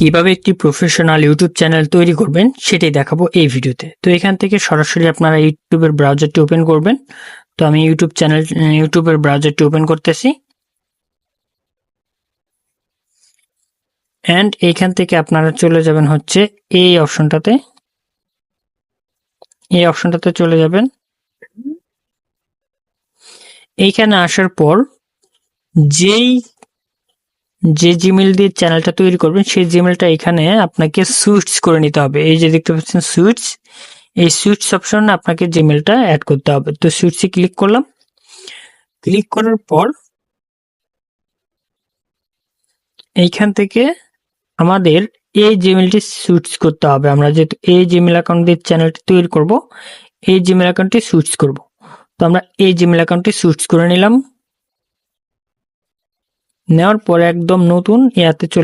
কিভাবে একটি professional YouTube channel তৈরি করবেন সেটাই দেখাবো এই ভিডিওতে। তো এখান থেকে সরাসরি আপনারা ইউটিউবের ব্রাউজারটি ওপেন করবেন। তো আমি ইউটিউবের ব্রাউজারটি ওপেন করতেছি। এন্ড এইখান থেকে আপনারা চলে যাবেন হচ্ছে এই অপশনটাতে চলে যাবেন। এইখানে আসার পর যে জিমেল দিয়ে চ্যানেলটা তৈরি করবেন সেই জিমেলটা এখানে আপনাকে সুইচ করে নিতে হবে। এই যে দেখতে পাচ্ছেন সুইচ, এই সুইচ অপশনে আপনাকে জিমেলটা অ্যাড করতে হবে। তো সুইচে ক্লিক করলাম। ক্লিক করার পর এইখান থেকে আমাদের এই জিমেলটি সুইচ করতে হবে। আমরা যেহেতু এই জিমেল অ্যাকাউন্ট দিয়ে চ্যানেলটি তৈরি করব, এই জিমেল অ্যাকাউন্টটি সুইচ করব। তো আমরা এই জিমেল অ্যাকাউন্টটি সুইচ করে নিলাম। নেওয়ার পরে একদম নতুন ইয়াতে চলে